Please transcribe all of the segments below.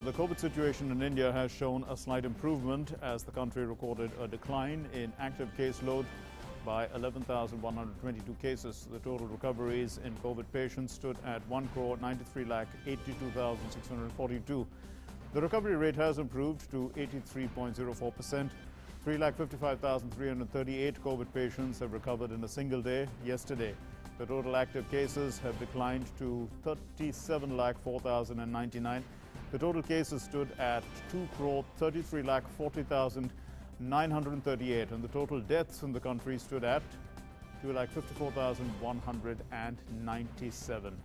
The COVID situation in India has shown a slight improvement as the country recorded a decline in active caseload by 11,122 cases. The total recoveries in COVID patients stood at 1,93,82,642. The recovery rate has improved to 83.04%. 3,55,338 COVID patients have recovered in a single day yesterday. The total active cases have declined to 37,04,099. The total cases stood at 2,33,40,938, and the total deaths in the country stood at 2,54,197.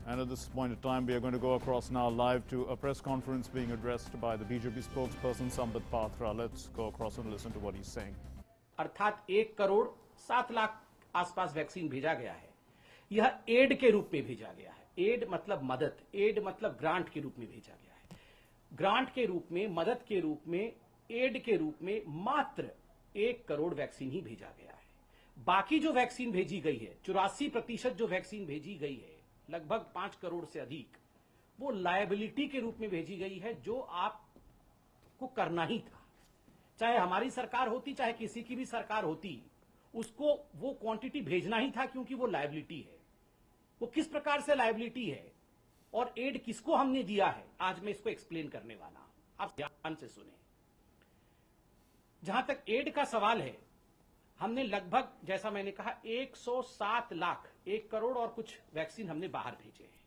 And at this point in time, we are going to go across now live to a press conference being addressed by the BJP spokesperson Sambit Patra. Let's go across and listen to what he's saying. अर्थात 1,07,00,000 आसपास vaccine भेजा गया है। यह add के रूप में भेजा गया है। एड मतलब मदद, एड मतलब ग्रांट के रूप में भेजा गया है। ग्रांट के रूप में, मदद के रूप में, एड के रूप में मात्र 1 करोड़ वैक्सीन ही भेजा गया है। बाकी जो वैक्सीन भेजी गई है, 84% जो वैक्सीन भेजी गई है, लगभग 5 करोड़ से अधिक, वो लायबिलिटी के रूप में भेजी गई है, जो आपको करना ही था। चाहे हमारी सरकार होती, चाहे किसी की भी सरकार होती, उसको वो क्वांटिटी भेजना ही था, क्योंकि वो लायबिलिटी है। वो किस प्रकार से लायबिलिटी है और एड किसको हमने दिया है, आज मैं इसको एक्सप्लेन करने वाला हूं। आप ध्यान से सुने। जहां तक एड का सवाल है, हमने लगभग, जैसा मैंने कहा, 107 लाख, 1 करोड़ और कुछ वैक्सीन हमने बाहर भेजे हैं।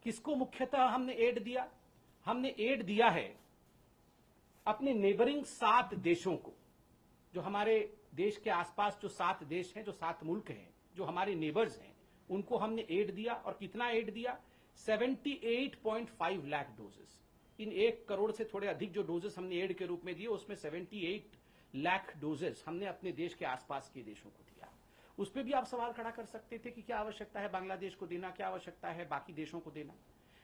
किसको मुख्यतः हमने एड दिया? हमने एड दिया है अपने नेबरिंग 7 देशों को। जो हमारे देश के आसपास जो 7 देश हैं, जो 7 मुल्क हैं, जो हमारे नेबर्स हैं, उनको हमने एड दिया। और कितना एड दिया? 78.5 लाख डोजेस। इन 1 करोड़ से थोड़े अधिक जो डोजेस हमने एड के रूप में दिए, उसमें 78 लाख डोजेस हमने अपने देश के आसपास के देशों को दिया। उस पर भी आप सवाल खड़ा कर सकते थे कि क्या आवश्यकता है बांग्लादेश को देना, क्या आवश्यकता है बाकी देशों को देना।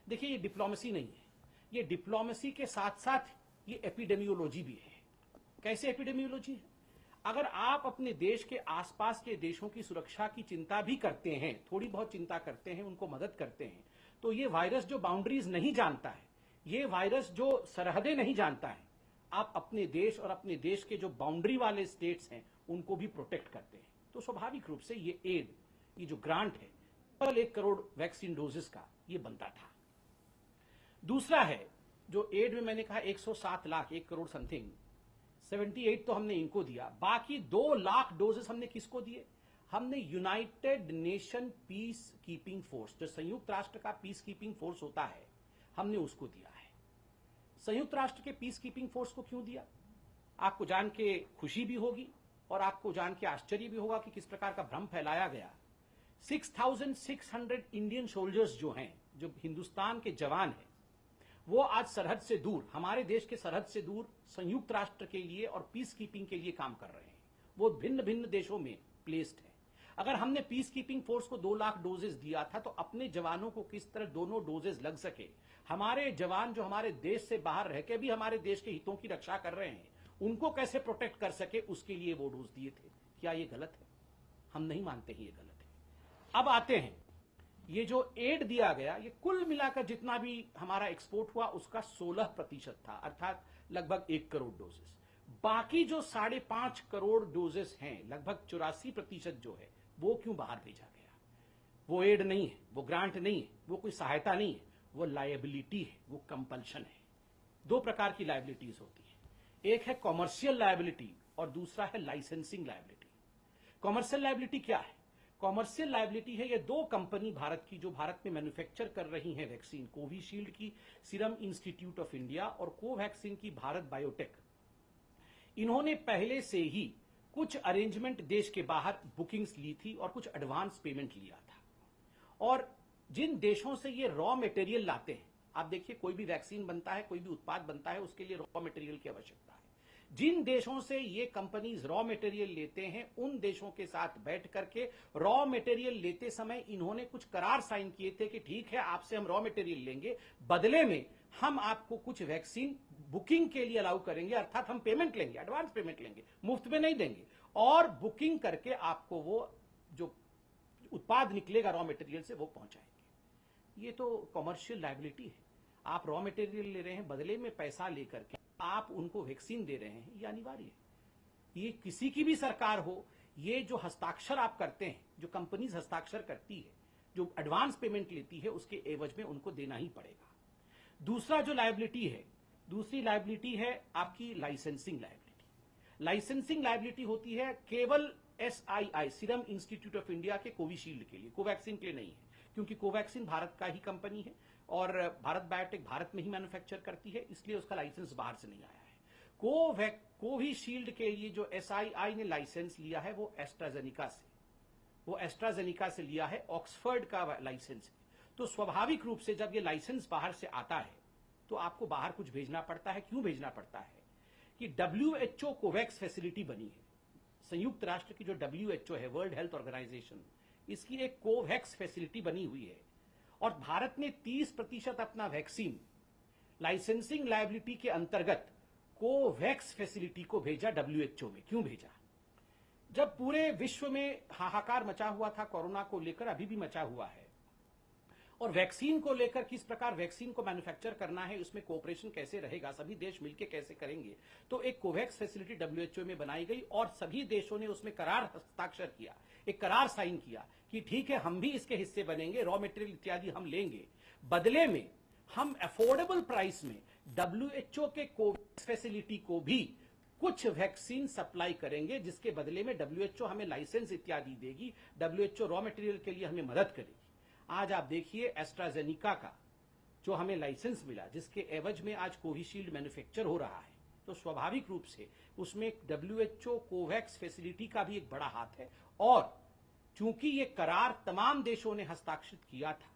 देखिए, ये डिप्लोमेसी नहीं है। ये डिप्लोमेसी के साथ साथ ये एपिडेमियोलॉजी भी है। कैसे एपिडेमियोलॉजी है? अगर आप अपने देश के आसपास के देशों की सुरक्षा की चिंता भी करते हैं, थोड़ी बहुत चिंता करते हैं, उनको मदद करते हैं, तो ये वायरस जो बाउंड्रीज नहीं जानता है, ये वायरस जो सरहदें नहीं जानता है, आप अपने देश और अपने देश के जो बाउंड्री वाले स्टेट्स हैं, उनको भी प्रोटेक्ट करते हैं। तो स्वाभाविक रूप से ये एड, ये जो ग्रांट है, केवल 1 करोड़ वैक्सीन डोजेस का ये बनता था। दूसरा है, जो एड में मैंने कहा 107 लाख, 1 करोड़ समथिंग, 78 तो हमने इनको दिया। बाकी 2 लाख डोजेस हमने किसको दिए? हमने United nation peace keeping force, जो संयुक्त राष्ट्र का पीस कीपिंग फोर्स होता है, हमने उसको दिया है। संयुक्त राष्ट्र के पीस कीपिंग फोर्स को क्यों दिया? आपको जान के खुशी भी होगी और आपको जान के आश्चर्य भी होगा कि किस प्रकार का भ्रम फैलाया गया। 6,600 इंडियन सोल्जर्स जो हैं, जो हिंदुस्तान के जवान हैं, वो आज सरहद से दूर, हमारे देश के सरहद से दूर, संयुक्त राष्ट्र के लिए और पीस कीपिंग के लिए काम कर रहे हैं। वो भिन्न भिन्न देशों में प्लेस्ड है। अगर हमने पीस कीपिंग फोर्स को 2 लाख डोजेस दिया था, तो अपने जवानों को किस तरह दोनों डोजेस लग सके, हमारे जवान जो हमारे देश से बाहर रह के भी हमारे देश के हितों की रक्षा कर रहे हैं, उनको कैसे प्रोटेक्ट कर सके, उसके लिए वो डोज दिए थे। क्या ये गलत है? हम नहीं मानते हैं ये गलत है। अब आते हैं, ये जो एड दिया गया, ये कुल मिलाकर जितना भी हमारा एक्सपोर्ट हुआ, उसका 16% था, अर्थात लगभग 1 करोड़ डोजेस। बाकी जो 5.5 करोड़ डोजेस हैं, लगभग 84% जो है, वो क्यों बाहर भेजा गया? वो एड नहीं है, वो ग्रांट नहीं है, वो कोई सहायता नहीं है, वो लायबिलिटी है, वो कंपल्शन है। 2 प्रकार की लायबिलिटीज होती है। एक है कॉमर्शियल लायबिलिटी और दूसरा है लाइसेंसिंग लायबिलिटी। कॉमर्शियल लायबिलिटी क्या है? कॉमर्शियल लायबिलिटी है ये 2 कंपनी भारत की, जो भारत में मैन्युफैक्चर कर रही हैं वैक्सीन, कोविशील्ड की सीरम इंस्टीट्यूट ऑफ इंडिया और कोवैक्सीन की भारत बायोटेक। इन्होंने पहले से ही कुछ अरेंजमेंट देश के बाहर बुकिंग्स ली थी और कुछ एडवांस पेमेंट लिया था। और जिन देशों से ये रॉ मटेरियल लाते हैं, आप देखिए, कोई भी वैक्सीन बनता है, कोई भी उत्पाद बनता है, उसके लिए रॉ मटेरियल की आवश्यकता है। जिन देशों से ये कंपनीज रॉ मटेरियल लेते हैं, उन देशों के साथ बैठ करके रॉ मटेरियल लेते समय इन्होंने कुछ करार साइन किए थे कि ठीक है, आपसे हम रॉ मटेरियल लेंगे, बदले में हम आपको कुछ वैक्सीन बुकिंग के लिए अलाउ करेंगे, अर्थात हम पेमेंट लेंगे, एडवांस पेमेंट लेंगे, मुफ्त में नहीं देंगे, और बुकिंग करके आपको वो जो उत्पाद निकलेगा रॉ मटेरियल से वो पहुंचाएंगे। ये तो कॉमर्शियल लायबिलिटी है। आप रॉ मटेरियल ले रहे हैं, बदले में पैसा लेकर के आप उनको वैक्सीन दे रहे हैं, ये अनिवार्य है। ये किसी की भी सरकार हो, ये जो हस्ताक्षर आप करते हैं, जो कंपनीज हस्ताक्षर करती है, जो एडवांस पेमेंट लेती है, उसके एवज में उनको देना ही पड़ेगा। दूसरा जो लायबिलिटी है, दूसरी लायबिलिटी है आपकी लाइसेंसिंग लायबिलिटी। लाइसेंसिंग लायबिलिटी होती है केवल SII, serum institute of India के कोविशील्ड के लिए, कोवैक्सीन के लिए नहीं है, क्योंकि कोवैक्सीन भारत का ही कंपनी है और भारत बायोटेक भारत में ही मैन्युफैक्चर करती है, इसलिए उसका लाइसेंस बाहर से नहीं आया है। कोविशील्ड के लिए जो SII ने लाइसेंस लिया है वो एस्ट्राजेनिका से लिया है, ऑक्सफर्ड का लाइसेंस है। तो स्वाभाविक रूप से जब ये लाइसेंस बाहर से आता है तो आपको बाहर कुछ भेजना पड़ता है। क्यों भेजना पड़ता है कि WHO कोवैक्स फैसिलिटी बनी है, संयुक्त राष्ट्र की जो WHO है, वर्ल्ड हेल्थ ऑर्गेनाइजेशन, इसकी एक कोवैक्स फैसिलिटी बनी हुई है और भारत ने 30% अपना वैक्सीन लाइसेंसिंग लायबिलिटी के अंतर्गत कोवैक्स फैसिलिटी को भेजा WHO में। क्यों भेजा? जब पूरे विश्व में हाहाकार मचा हुआ था कोरोना को लेकर, अभी भी मचा हुआ है, और वैक्सीन को लेकर किस प्रकार वैक्सीन को मैन्युफैक्चर करना है, उसमें कोऑपरेशन कैसे रहेगा, सभी देश मिलकर कैसे करेंगे, तो एक कोवैक्स फैसिलिटी WHO में बनाई गई और सभी देशों ने उसमें करार हस्ताक्षर किया, एक करार साइन किया कि ठीक है, हम भी इसके हिस्से बनेंगे, रॉ मटेरियल इत्यादि हम लेंगे, बदले में हम अफोर्डेबल प्राइस में WHO के कोवैक्स फैसिलिटी को भी कुछ वैक्सीन सप्लाई करेंगे, जिसके बदले में WHO हमें लाइसेंस इत्यादि देगी, WHO रॉ मटेरियल के लिए हमें मदद करेगी। आज आप देखिए एस्ट्राजेनिका का जो हमें लाइसेंस मिला, जिसके एवज में आज कोविशील्ड मैन्युफैक्चर हो रहा है, तो स्वाभाविक रूप से उसमें WHO कोवैक्स फैसिलिटी का भी एक बड़ा हाथ है। और चूंकि ये करार तमाम देशों ने हस्ताक्षरित किया था,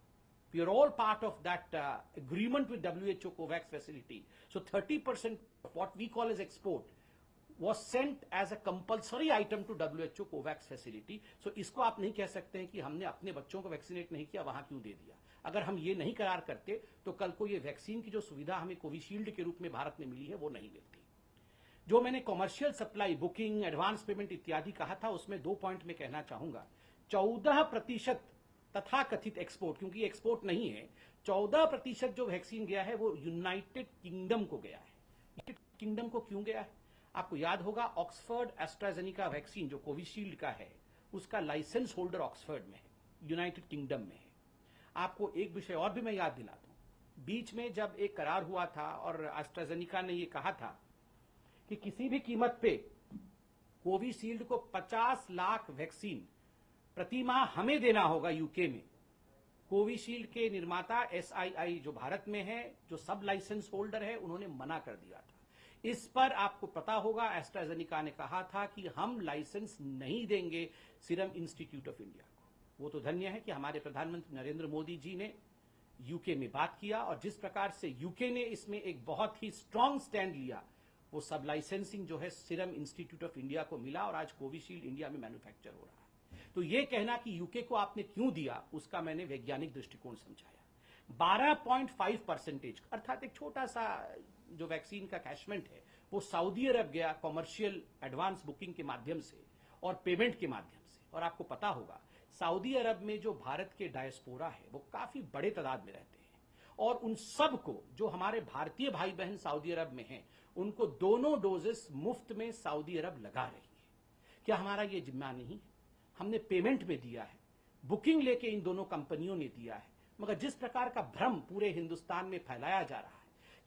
we are all part of that agreement with WHO COVAX facility. So 30% of what we call as export was sent as a compulsory item to WHO COVAX facility. So इसको आप नहीं कह सकते हैं कि हमने अपने बच्चों को वैक्सीनेट नहीं किया, वहां क्यों दे दिया। अगर हम ये नहीं करार करते तो कल को ये वैक्सीन की जो सुविधा हमें कोविशील्ड के रूप में भारत में मिली है वो नहीं मिलती। जो मैंने commercial supply, booking, advance payment इत्यादि कहा था, उसमें 2 पॉइंट में कहना चाहूंगा। 14% तथा कथित एक्सपोर्ट, क्योंकि एक्सपोर्ट नहीं है, 14% जो वैक्सीन गया है वो यूनाइटेड किंगडम को गया है। यूनाइटेड किंगडम को क्यों गया है? आपको याद होगा, ऑक्सफर्ड एस्ट्राजेनिका वैक्सीन जो कोविशील्ड का है, उसका लाइसेंस होल्डर ऑक्सफर्ड में है, यूनाइटेड किंगडम में है। आपको एक विषय और भी मैं याद दिला दूं, बीच में जब एक करार हुआ था और एस्ट्राजेनिका ने यह कहा था कि किसी भी कीमत पे कोविशील्ड को 50 लाख वैक्सीन प्रति माह हमें देना होगा यूके में। कोविशील्ड के निर्माता SII जो भारत में है, जो सब लाइसेंस होल्डर है, उन्होंने मना कर दिया था। इस पर आपको पता होगा एस्ट्राजेनिका ने कहा था कि हम लाइसेंस नहीं देंगे सीरम इंस्टीट्यूट ऑफ इंडिया को। वो तो धन्य है कि हमारे प्रधानमंत्री नरेंद्र मोदी जी ने यूके में बात किया और जिस प्रकार से यूके ने इसमें एक बहुत ही स्ट्रांग स्टैंड लिया, वो सब लाइसेंसिंग जो है सीरम इंस्टीट्यूट ऑफ इंडिया को मिला और आज कोविशील्ड इंडिया में मैन्युफैक्चर हो रहा है। तो ये कहना कि यूके को आपने क्यों दिया, उसका मैंने वैज्ञानिक दृष्टिकोण समझाया। 12.5% अर्थात एक छोटा सा जो वैक्सीन का कैशमेंट है वो सऊदी अरब गया कॉमर्शियल एडवांस बुकिंग के माध्यम से और पेमेंट के माध्यम से। और आपको पता होगा सऊदी अरब में जो भारत के डायस्पोरा है वो काफी बड़े तादाद में रहते हैं और उन सब को, जो हमारे भारतीय भाई बहन सऊदी अरब में हैं, उनको दोनों डोजेस मुफ्त में सऊदी अरब लगा रही है। क्या हमारा ये जिम्मा नहीं है? हमने पेमेंट में दिया है, बुकिंग लेके इन दोनों कंपनियों ने दिया है, मगर जिस प्रकार का भ्रम पूरे हिंदुस्तान में फैलाया जा रहा है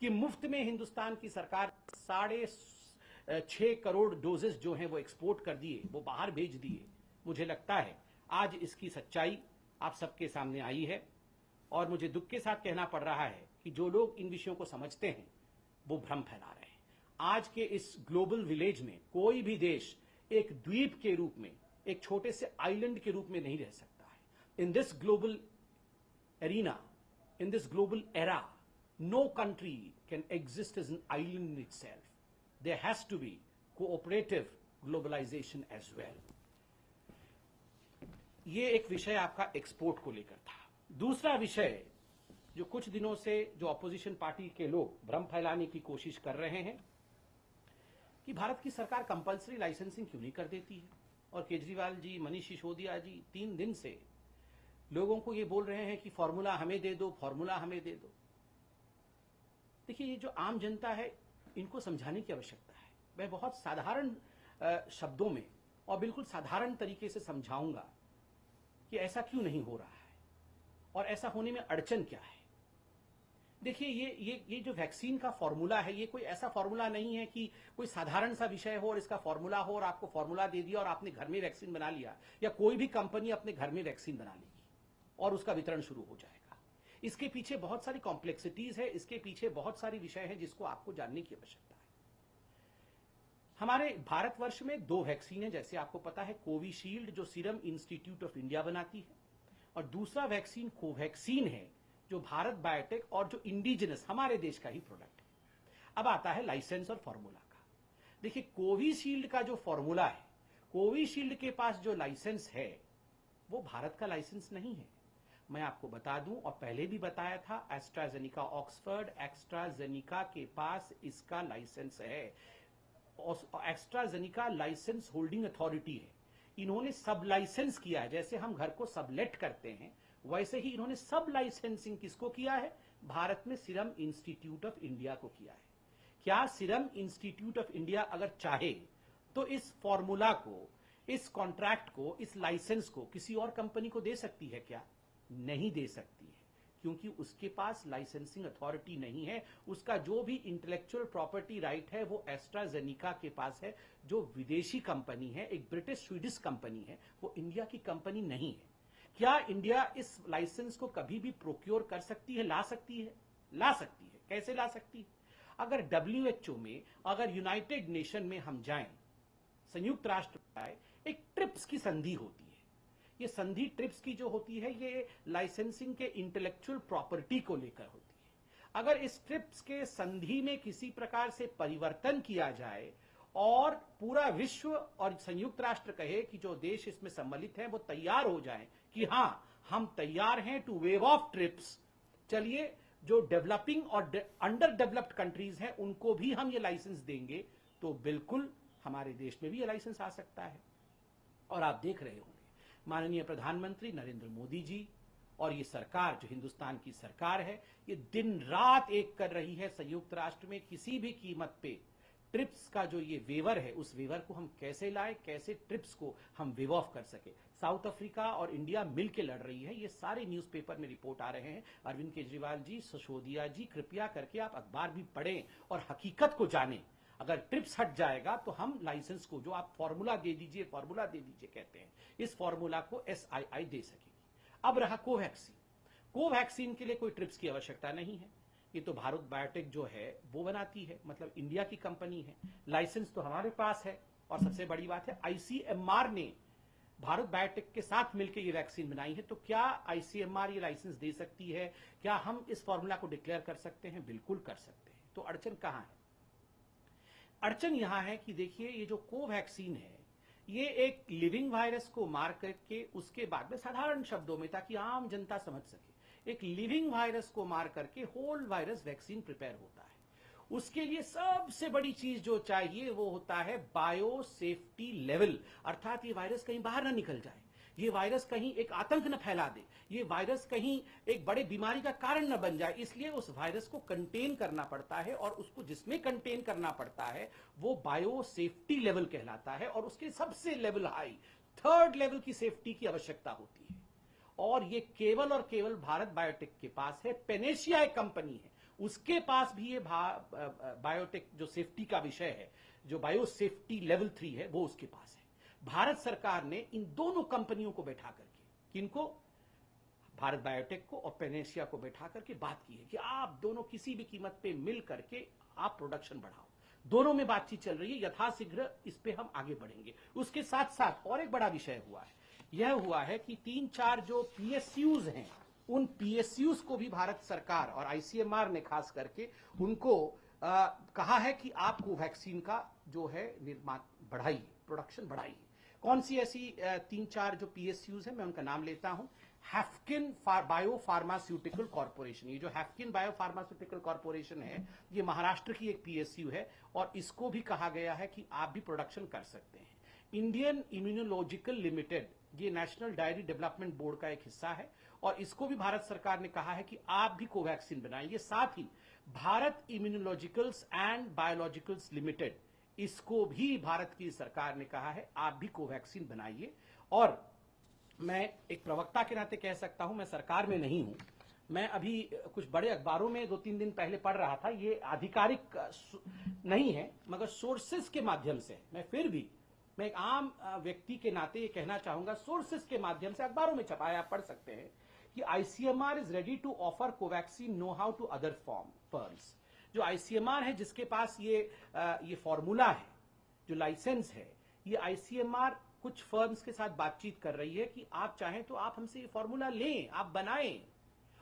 कि मुफ्त में हिंदुस्तान की सरकार 6.5 करोड़ डोजेस जो हैं वो एक्सपोर्ट कर दिए, वो बाहर भेज दिए, मुझे लगता है आज इसकी सच्चाई आप सबके सामने आई है। और मुझे दुख के साथ कहना पड़ रहा है कि जो लोग इन विषयों को समझते हैं वो भ्रम फैला रहे हैं। आज के इस ग्लोबल विलेज में कोई भी देश एक द्वीप के रूप में, एक छोटे से आइलैंड के रूप में नहीं रह सकता है। In this global arena, in this global era, no country can exist as an island in itself. There has to be cooperative globalisation as well. ये एक विषय आपका एक्सपोर्ट को लेकर था। दूसरा विषय जो कुछ दिनों से जो अपोजिशन पार्टी के लोग भ्रम फैलाने की कोशिश कर रहे हैं कि भारत की सरकार कंपल्सरी लाइसेंसिंग क्यों नहीं कर देती है। और केजरीवाल जी, मनीष सिसोदिया जी 3 दिन से लोगों को ये बोल रहे हैं कि फॉर्मूला हमें दे दो, फॉर्मूला हमें दे दो। देखिए, ये जो आम जनता है, इनको समझाने की आवश्यकता है। मैं बहुत साधारण शब्दों में और बिल्कुल साधारण तरीके से समझाऊंगा कि ऐसा क्यों नहीं हो रहा है और ऐसा होने में अड़चन क्या है। देखिए, ये जो वैक्सीन का फॉर्मूला है, ये कोई ऐसा फॉर्मूला नहीं है कि कोई साधारण सा विषय हो और इसका फॉर्मूला हो और आपको फॉर्मूला दे दिया और आपने घर में वैक्सीन बना लिया, या कोई भी कंपनी अपने घर में वैक्सीन बना लेगी और उसका वितरण शुरू हो जाएगा। इसके पीछे बहुत सारी कॉम्प्लेक्सिटीज है, इसके पीछे बहुत सारी विषय है जिसको आपको जानने की आवश्यकता है। हमारे भारतवर्ष में 2 वैक्सीन है, जैसे आपको पता है, कोविशील्ड जो सीरम इंस्टीट्यूट ऑफ इंडिया बनाती है, और दूसरा वैक्सीन कोवैक्सीन है जो भारत बायोटेक और जो इंडिजिनस हमारे देश का ही प्रोडक्ट है। अब आता है लाइसेंस और फॉर्मूला का। देखिए, कोविशील्ड का जो फॉर्मूला है, कोविशील्ड के पास जो लाइसेंस है वो भारत का लाइसेंस नहीं है। मैं आपको बता दूं, और पहले भी बताया था, एस्ट्राजेनिका ऑक्सफोर्ड एस्ट्राजेनिका के पास इसका लाइसेंस है। एस्ट्राजेनिका लाइसेंस होल्डिंग अथॉरिटी है। इन्होंने सब लाइसेंस किया है। जैसे हम घर को सबलेट करते हैं, वैसे ही इन्होंने सब लाइसेंसिंग किसको किया है? भारत में सीरम इंस्टीट्यूट ऑफ इंडिया को किया है। क्या सीरम इंस्टीट्यूट ऑफ इंडिया अगर चाहे तो इस फॉर्मूला को, इस कॉन्ट्रैक्ट को, इस लाइसेंस को किसी और कंपनी को दे सकती है क्या? नहीं दे सकती है, क्योंकि उसके पास लाइसेंसिंग अथॉरिटी नहीं है। उसका जो भी इंटेलेक्चुअल प्रॉपर्टी राइट है वो एस्ट्राजेनिका के पास है, जो विदेशी कंपनी है, एक ब्रिटिश स्वीडिश कंपनी है, वो इंडिया की कंपनी नहीं है। क्या इंडिया इस लाइसेंस को कभी भी प्रोक्योर कर सकती है? ला सकती है, ला सकती है। कैसे ला सकती है? अगर WHO में, अगर यूनाइटेड नेशन में हम जाएं, संयुक्त राष्ट्र में एक ट्रिप्स की संधि होती है। ये संधि ट्रिप्स की जो होती है, ये लाइसेंसिंग के इंटेलेक्चुअल प्रॉपर्टी को लेकर होती है। अगर इस ट्रिप्स के संधि में किसी प्रकार से परिवर्तन किया जाए और पूरा विश्व और संयुक्त राष्ट्र कहे कि जो देश इसमें सम्मिलित हैं वो तैयार हो जाएं कि हां, हम तैयार हैं टू वेव ऑफ ट्रिप्स, चलिए जो डेवलपिंग और अंडर डेवलप्ड कंट्रीज हैं उनको भी हम ये लाइसेंस देंगे, तो बिल्कुल हमारे देश में भी ये लाइसेंस आ सकता है। और आप देख रहे होंगे, माननीय प्रधानमंत्री नरेंद्र मोदी जी और ये सरकार, जो हिंदुस्तान की सरकार है, ये दिन रात एक कर रही है संयुक्त राष्ट्र में किसी भी कीमत पे ट्रिप्स का जो ये वेवर है, उस वेवर को हम कैसे लाए, कैसे ट्रिप्स को हम वेव ऑफ कर सके। साउथ अफ्रीका और इंडिया मिलकर लड़ रही है। ये सारे न्यूज़पेपर में रिपोर्ट आ रहे हैं। अरविंद केजरीवाल जी, सिसोदिया जी, कृपया करके आप अखबार भी पढ़ें और हकीकत को जानें। अगर ट्रिप्स हट जाएगा तो हम लाइसेंस को, जो आप फॉर्मूला दे दीजिए, फॉर्मूला दे दीजिए कहते हैं, इस फॉर्मूला को SII दे सकेगी। अब रहा कोवैक्सीन। कोवैक्सीन के लिए कोई ट्रिप्स की आवश्यकता नहीं है। ये तो भारत बायोटेक जो है वो बनाती है, मतलब इंडिया की कंपनी है। लाइसेंस तो हमारे पास है, और सबसे बड़ी बात है ICMR ने भारत बायोटेक के साथ मिलकर ये वैक्सीन बनाई है। तो क्या ICMR ये लाइसेंस दे सकती है? क्या हम इस फॉर्मूला को डिक्लेयर कर सकते हैं? बिल्कुल कर सकते हैं। तो अड़चन कहां है? अड़चन यहां है कि देखिए, ये जो कोवैक्सीन है, ये एक लिविंग वायरस को मार करके, उसके बाद में साधारण शब्दों में, ताकि आम जनता समझ सके, एक लिविंग वायरस को मार करके होल वायरस वैक्सीन प्रिपेयर होता है। उसके लिए सबसे बड़ी चीज जो चाहिए वो होता है बायो सेफ्टी लेवल, अर्थात ये वायरस कहीं बाहर ना निकल जाए, ये वायरस कहीं एक आतंक न फैला दे, ये वायरस कहीं एक बड़े बीमारी का कारण न बन जाए। इसलिए उस वायरस को कंटेन करना पड़ता है, और उसको जिसमें कंटेन करना पड़ता है वो बायो सेफ्टी लेवल कहलाता है, और उसके सबसे लेवल हाई, 3rd लेवल की सेफ्टी की आवश्यकता होती है। और ये केवल और केवल भारत बायोटेक के पास है। पेनेशिया एक कंपनी है, उसके पास भी ये बायोटेक जो सेफ्टी का विषय है, जो बायो सेफ्टी लेवल 3 है, वो उसके पास है। भारत सरकार ने इन दोनों कंपनियों को बैठा करके, किनको? भारत बायोटेक को और पेनेशिया को बैठा करके बात की है कि आप दोनों किसी भी कीमत पे मिल करके आप प्रोडक्शन बढ़ाओ। दोनों में बातचीत चल रही है, यथाशीघ्र इस पे हम आगे बढ़ेंगे। उसके साथ साथ और एक बड़ा विषय हुआ है, यह हुआ है कि 3-4 जो PSUs हैं, उन PSUs को भी भारत सरकार और ICMR ने खास करके उनको कहा है कि आप कोवैक्सीन का जो है निर्माण बढ़ाइए, प्रोडक्शन बढ़ाइए। कौन सी ऐसी 3-4 जो PSUs हैं, मैं उनका नाम लेता हूं। हैफकिन बायो फार्मास्यूटिकल कॉर्पोरेशन, ये जो हैफकिन बायो फार्मास्यूटिकल कॉर्पोरेशन है, ये महाराष्ट्र की एक PSU है, और इसको भी कहा गया है कि आप भी प्रोडक्शन कर सकते हैं। इंडियन इम्यूनोलॉजिकल लिमिटेड, ये नेशनल डायरी डेवलपमेंट बोर्ड का एक हिस्सा है, और इसको भी भारत सरकार ने कहा है कि आप भी कोवैक्सीन बनाएंगे। साथ ही Bharat immunologicals and biologicals limited, इसको भी भारत की सरकार ने कहा है आप भी कोवैक्सीन बनाइए। और मैं एक प्रवक्ता के नाते कह सकता हूं, मैं सरकार में नहीं हूं, मैं अभी कुछ बड़े अखबारों में 2-3 दिन पहले पढ़ रहा था, ये आधिकारिक नहीं है मगर सोर्सेस के माध्यम से, मैं एक आम व्यक्ति के नाते ये कहना चाहूंगा, सोर्सेस के माध्यम से अखबारों में छपाया, आप पढ़ सकते हैं कि ICMR is ready to offer Covaxin know how to other firms. जो आईसीएमआर है, जिसके पास ये फॉर्मूला है, जो लाइसेंस है, ये आईसीएमआर कुछ फर्म्स के साथ बातचीत कर रही है कि आप चाहें तो आप हमसे ये फॉर्मूला लें, आप बनाएं।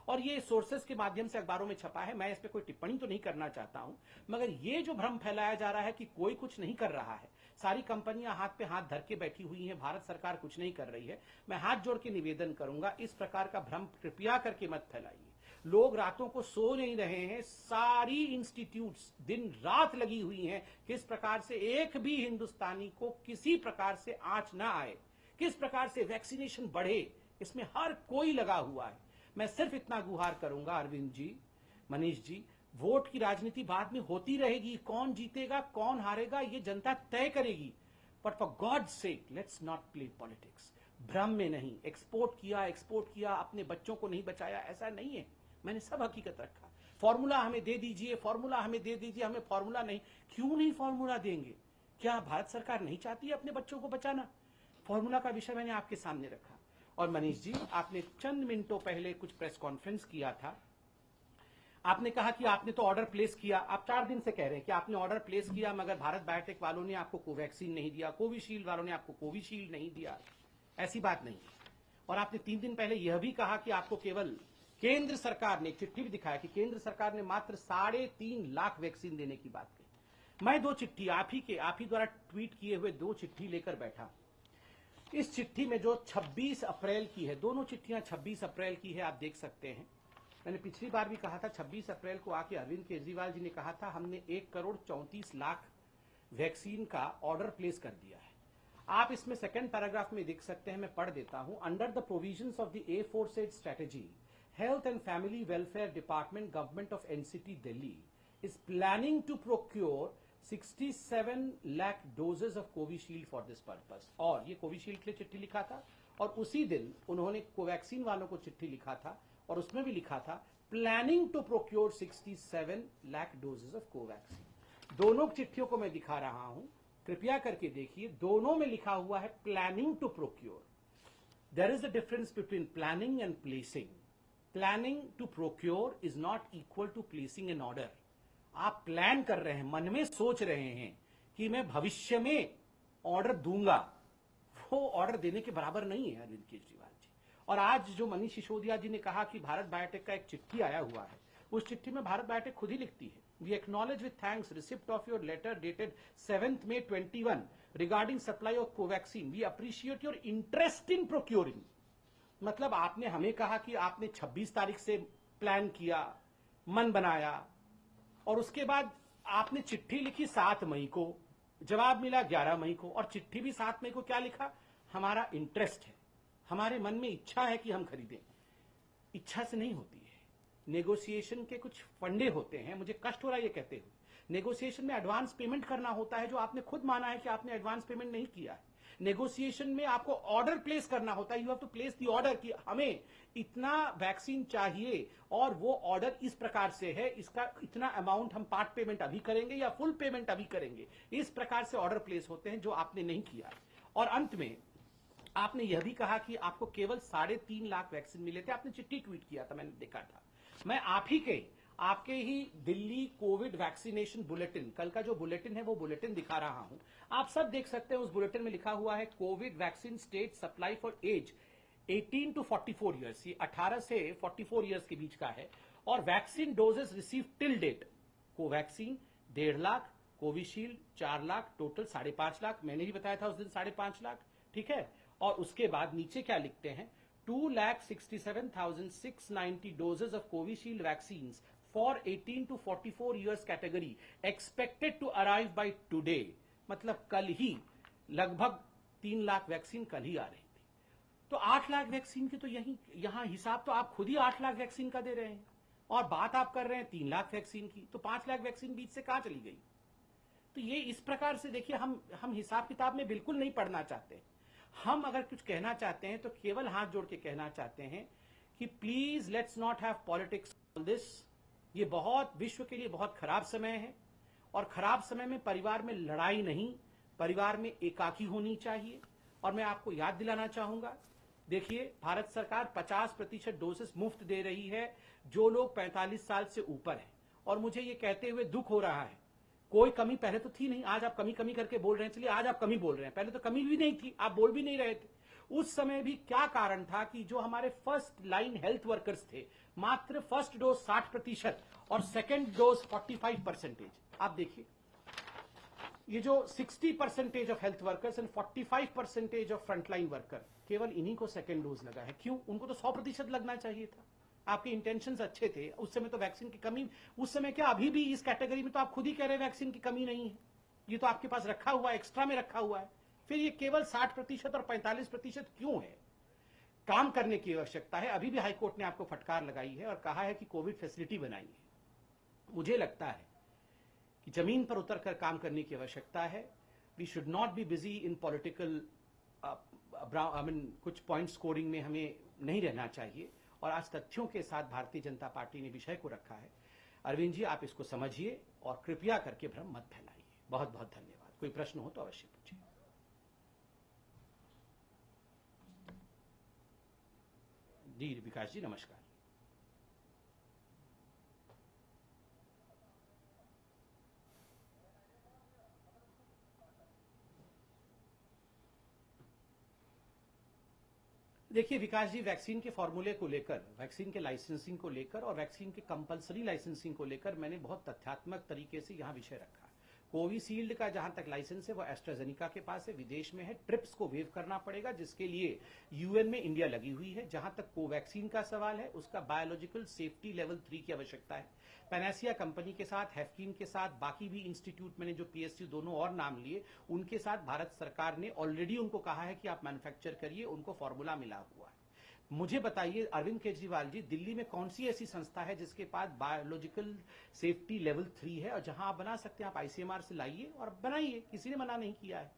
और ये सोर्सेस के माध्यम से अखबारों में छपा है। मैं इस पे कोई टिप्पणी तो नहीं करना चाहता हूं, मगर ये जो भ्रम फैलाया जा रहा है कि कोई कुछ नहीं कर रहा है, सारी कंपनियां हाथ पे हाथ धर के बैठी हुई हैं, भारत सरकार कुछ नहीं कर रही है, मैं हाथ जोड़ के निवेदन करूंगा, इस प्रकार का भ्रम कृपया करके मत फैलाइए। लोग रातों को सो नहीं रहे हैं, सारी इंस्टीट्यूट्स दिन रात लगी हुई हैं, किस प्रकार से एक भी हिंदुस्तानी को किसी प्रकार से आंच ना आए, किस प्रकार से वैक्सीनेशन बढ़े, इसमें हर कोई लगा हुआ है। मैं सिर्फ इतना गुहार करूंगा, अरविंद जी, मनीष जी, वोट की राजनीति बाद में होती रहेगी, कौन जीतेगा कौन हारेगा ये जनता तय करेगी, but for God sake let's not play politics. भ्रम में नहीं, एक्सपोर्ट किया, अपने बच्चों को नहीं बचाया, ऐसा नहीं है। मैंने सब हकीकत रखा। फॉर्मूला हमें दे दीजिए, हमें फॉर्मूला नहीं। क्यों नहीं फॉर्मूला देंगे? क्या भारत सरकार नहीं चाहती है अपने बच्चों को बचाना? फॉर्मूला का विषय मैंने आपके सामने रखा। और मनीष जी, आपने चंद मिनटों पहले कुछ प्रेस कॉन्फ्रेंस किया था, आपने कहा कि आपने तो ऑर्डर प्लेस किया, आप 4 दिन से कह रहे हैं कि आपने ऑर्डर प्लेस किया, मगर भारत बायोटेक वालों ने आपको कोवैक्सीन नहीं दिया, कोविशील्ड वालों ने आपको कोविशील्ड नहीं दिया। ऐसी बात नहीं। और आपने 3 दिन पहले यह भी कहा कि आपको केवल केंद्र सरकार ने, चिट्ठी भी दिखाया कि केंद्र सरकार ने मात्र 3.5 लाख वैक्सीन देने की बात कही। मैं 2 चिट्ठी आप ही द्वारा ट्वीट किए हुए 2 चिट्ठी लेकर बैठा। इस चिट्ठी में जो 26 अप्रैल की है, दोनों चिट्ठियां 26 अप्रैल की है, आप देख सकते हैं। मैंने पिछली बार भी कहा था, 26 अप्रैल को आके अरविंद केजरीवाल जी ने कहा था हमने 1,34,00,000 वैक्सीन का ऑर्डर प्लेस कर दिया है। आप इसमें सेकंड पैराग्राफ में देख सकते हैं, मैं पढ़ देता हूं। Under the provisions of the aforesaid strategy, health and family welfare department, government of NCT Delhi is planning to procure 67 lakh doses of Covishield for this purpose. और ये कोविशील्ड के लिए चिट्ठी लिखा था, और उसी दिन उन्होंने कोवैक्सीन वालों को चिट्ठी लिखा था, और उसमें भी लिखा था planning to procure 67 lakh doses of Covaxin. दोनों चिट्ठियों को मैं दिखा रहा हूं, कृपया करके देखिए, दोनों में लिखा हुआ है planning to procure. There is a difference between planning and placing. Planning to procure is not equal to placing an order. आप प्लान कर रहे हैं, मन में सोच रहे हैं कि मैं भविष्य में ऑर्डर दूंगा, वो ऑर्डर देने के बराबर नहीं है अरविंद केजरीवाल जी। और आज जो मनीष सिसोदिया जी ने कहा कि भारत बायोटेक का एक चिट्ठी आया हुआ है, उस चिट्ठी में भारत बायोटेक खुद ही लिखती है, we acknowledge with thanks receipt of your letter dated 7 May 21 regarding supply of Covaxin, we appreciate your interest in procuring. मतलब आपने हमें कहा कि आपने 26 तारीख से प्लान किया, मन बनाया, और उसके बाद आपने चिट्ठी लिखी 7 मई को, जवाब मिला 11 मई को, और चिट्ठी भी 7 मई को क्या लिखा, हमारा इंटरेस्ट है, हमारे मन में इच्छा है कि हम खरीदें। इच्छा से नहीं होती है, नेगोशिएशन के कुछ फंडे होते हैं। मुझे कष्ट हो रहा है ये कहते हुए, नेगोशिएशन में एडवांस पेमेंट करना होता है, जो आपने खुद माना है कि आपने एडवांस पेमेंट नहीं किया है। नेगोशिएशन में आपको ऑर्डर प्लेस करना होता है, you have to place the order कि हमें इतना वैक्सीन चाहिए और वो ऑर्डर इस प्रकार से है, इसका इतना अमाउंट हम पार्ट पेमेंट अभी करेंगे या फुल पेमेंट अभी करेंगे। इस प्रकार से ऑर्डर प्लेस होते हैं, जो आपने नहीं किया। और अंत में आपने यह भी कहा कि आपको केवल 3.5 लाख वैक्सीन मिले थे। आपने चिट्ठी ट्वीट किया था, मैंने देखा था। मैं आपके ही दिल्ली कोविड वैक्सीनेशन बुलेटिन, कल का जो बुलेटिन है वो बुलेटिन दिखा रहा हूं, आप सब देख सकते हैं। उस बुलेटिन में लिखा हुआ है COVID vaccine state supply for age 18 to 44 years, ये 18 से 44 ईयर्स के बीच का है। और vaccine doses receive till date, Covaxin 1.5 lakh, Covishield 4 lakh, total 5.5 lakh. मैंने ही बताया था उस दिन 5.5 लाख, ठीक है। और उसके बाद नीचे क्या लिखते हैं, 2,67,690 doses of Covishield vaccine for 18 to 44 years category expected to arrive by today. मतलब कल ही लगभग 3 लाख वैक्सीन कल ही आ रही थी। तो 8 लाख वैक्सीन की तो यहां हिसाब तो आप खुद ही 8 लाख वैक्सीन का दे रहे हैं और बात आप कर रहे हैं 3 लाख वैक्सीन की, तो 5 लाख वैक्सीन बीच से कहां चली गई? तो ये इस प्रकार से देखिए, हम हिसाब किताब में बिल्कुल नहीं पढ़ना चाहते। हम अगर कुछ कहना चाहते हैं तो केवल हाथ जोड़ के कहना चाहते हैं कि please let's not have politics on this. ये बहुत विश्व के लिए बहुत खराब समय है और खराब समय में परिवार में लड़ाई नहीं, परिवार में एकाकी होनी चाहिए। और मैं आपको याद दिलाना चाहूंगा, देखिए भारत सरकार 50% डोसेस मुफ्त दे रही है जो लोग 45 साल से ऊपर हैं। और मुझे ये कहते हुए दुख हो रहा है, कोई कमी पहले तो थी नहीं, आज आप कमी कमी करके बोल रहे हैं। चलिए आज आप कमी बोल रहे हैं, पहले तो कमी भी नहीं थी, आप बोल भी नहीं रहे थे। उस समय भी क्या कारण था कि जो हमारे फर्स्ट लाइन हेल्थ वर्कर्स थे, मात्र फर्स्ट डोज 60% और सेकेंड डोज 45%। आप देखिए ये जो 60% of health workers and 45% of frontline worker, केवल इन्हीं को सेकेंड डोज लगा है। क्यों? उनको तो 100% लगना चाहिए था। आपके इंटेंशंस अच्छे थे, उस समय तो वैक्सीन की कमी, उस समय क्या अभी भी इस कैटेगरी में तो आप खुद ही कह रहे हैं वैक्सीन की कमी नहीं है, ये तो आपके पास रखा हुआ है, एक्स्ट्रा में रखा हुआ है। फिर ये केवल 60% और 45% क्यों है? काम करने की आवश्यकता है। अभी भी हाईकोर्ट ने आपको फटकार लगाई है और कहा है कि कोविड फैसिलिटी बनाई है। मुझे लगता है कि जमीन पर उतरकर काम करने की आवश्यकता है। We should not be busy in political कुछ पॉइंट स्कोरिंग में हमें नहीं रहना चाहिए। और आज तथ्यों के साथ भारतीय जनता पार्टी ने विषय को रखा है। अरविंद जी, आप इसको समझिए और कृपया करके भ्रम मत फैलाइए। बहुत बहुत धन्यवाद। कोई प्रश्न हो तो अवश्य पूछिए। जी विकास जी, नमस्कार। देखिए विकास जी, वैक्सीन के फॉर्मूले को लेकर, वैक्सीन के लाइसेंसिंग को लेकर और वैक्सीन के कंपलसरी लाइसेंसिंग को लेकर मैंने बहुत तथ्यात्मक तरीके से यहां विषय रखा। कोविशील्ड का जहां तक लाइसेंस है वो एस्ट्राजेनिका के पास है, विदेश में है। ट्रिप्स को वेव करना पड़ेगा, जिसके लिए यूएन में इंडिया लगी हुई है। जहां तक कोवैक्सीन का सवाल है, उसका बायोलॉजिकल सेफ्टी लेवल 3 की आवश्यकता है। पैनासिया कंपनी के साथ, हैफकीन के साथ, बाकी भी इंस्टीट्यूट, मैंने जो पीएसयू दोनों और नाम लिए, उनके साथ भारत सरकार ने ऑलरेडी उनको कहा है कि आप मैन्युफैक्चर करिए, उनको फॉर्मूला मिला हुआ है। मुझे बताइए अरविंद केजरीवाल जी, दिल्ली में कौन सी ऐसी संस्था है जिसके पास बायोलॉजिकल सेफ्टी लेवल 3 है और जहां आप बना सकते हैं? आप आईसीएमआर से लाइए और बनाइए, किसी ने मना नहीं किया है।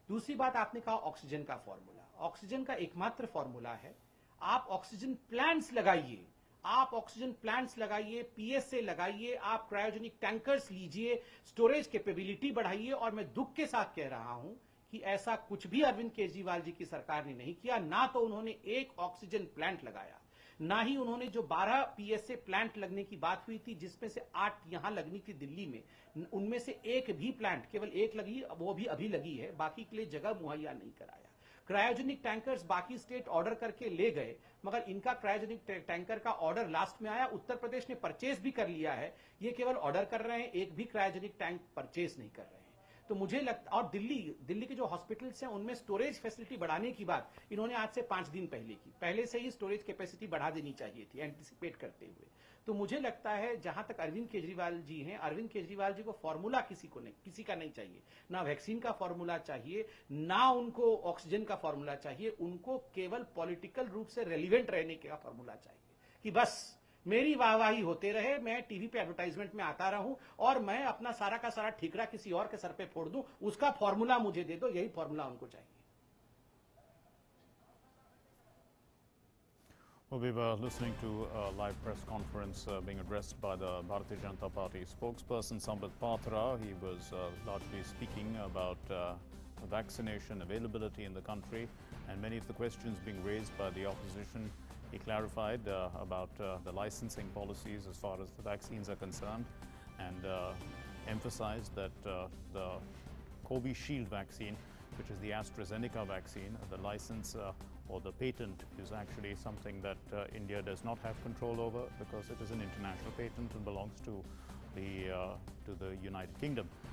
दूसरी बात, आपने कहा ऑक्सीजन का फॉर्मूला। ऑक्सीजन का एकमात्र फॉर्मूला है, आप ऑक्सीजन प्लांट्स लगाइए, आप ऑक्सीजन प्लांट्स लगाइए, पीएसए लगाइए, आप क्रायोजेनिक टैंकर्स लीजिए, स्टोरेज कैपेबिलिटी बढ़ाइए। और मैं दुख के साथ कह रहा हूं कि ऐसा कुछ भी अरविंद केजरीवाल जी की सरकार ने नहीं किया। ना तो उन्होंने एक ऑक्सीजन प्लांट लगाया, ना ही उन्होंने जो 12 पीएसए प्लांट लगने की बात हुई थी, जिसमें से 8 यहां लगनी थी दिल्ली में, उनमें से एक भी प्लांट, केवल एक लगी, वो भी अभी लगी है, बाकी के लिए जगह मुहैया नहीं कराया। क्रायोजेनिक टैंकर्स बाकी स्टेट ऑर्डर करके ले गए, मगर इनका क्रायोजेनिक टैंकर का ऑर्डर लास्ट में आया। उत्तर प्रदेश ने परचेज भी कर लिया है, ये केवल ऑर्डर कर रहे हैं, एक भी क्रायोजेनिक टैंक परचेज नहीं कर रहे हैं। तो मुझे लगता, और दिल्ली के जो हॉस्पिटल्स हैं उनमें स्टोरेज फैसिलिटी बढ़ाने की बात इन्होंने आज से 5 दिन पहले की। पहले से ही स्टोरेज कैपेसिटी बढ़ा देनी चाहिए थी, एंटिसिपेट करते हुए। तो मुझे लगता है जहां तक अरविंद केजरीवाल जी हैं, अरविंद केजरीवाल जी को फॉर्मूला किसी का नहीं चाहिए। ना वैक्सीन का फॉर्मूला चाहिए, ना उनको ऑक्सीजन का फॉर्मूला चाहिए। उनको केवल पॉलिटिकल रूप से रेलिवेंट रहने का फॉर्मूला चाहिए कि बस मेरी वाहवाही होते रहे, मैं टीवी पे एडवर्टाइजमेंट में आता रहूं और मैं अपना सारा का सारा ठीकरा किसी और के सर पे फोड़ दूं, उसका फॉर्मूला मुझे दे दो। यही फॉर्मूला उनको चाहिए। Well, we were listening to a live press conference being addressed by the Bharatiya Janata Party spokesperson Sambit Patra. He was largely speaking about vaccination availability in the country and many of the questions being raised by the opposition. He clarified about the licensing policies as far as the vaccines are concerned and emphasized that the Covishield vaccine, which is the AstraZeneca vaccine, the license or the patent is actually something that India does not have control over because it is an international patent and belongs to the United Kingdom.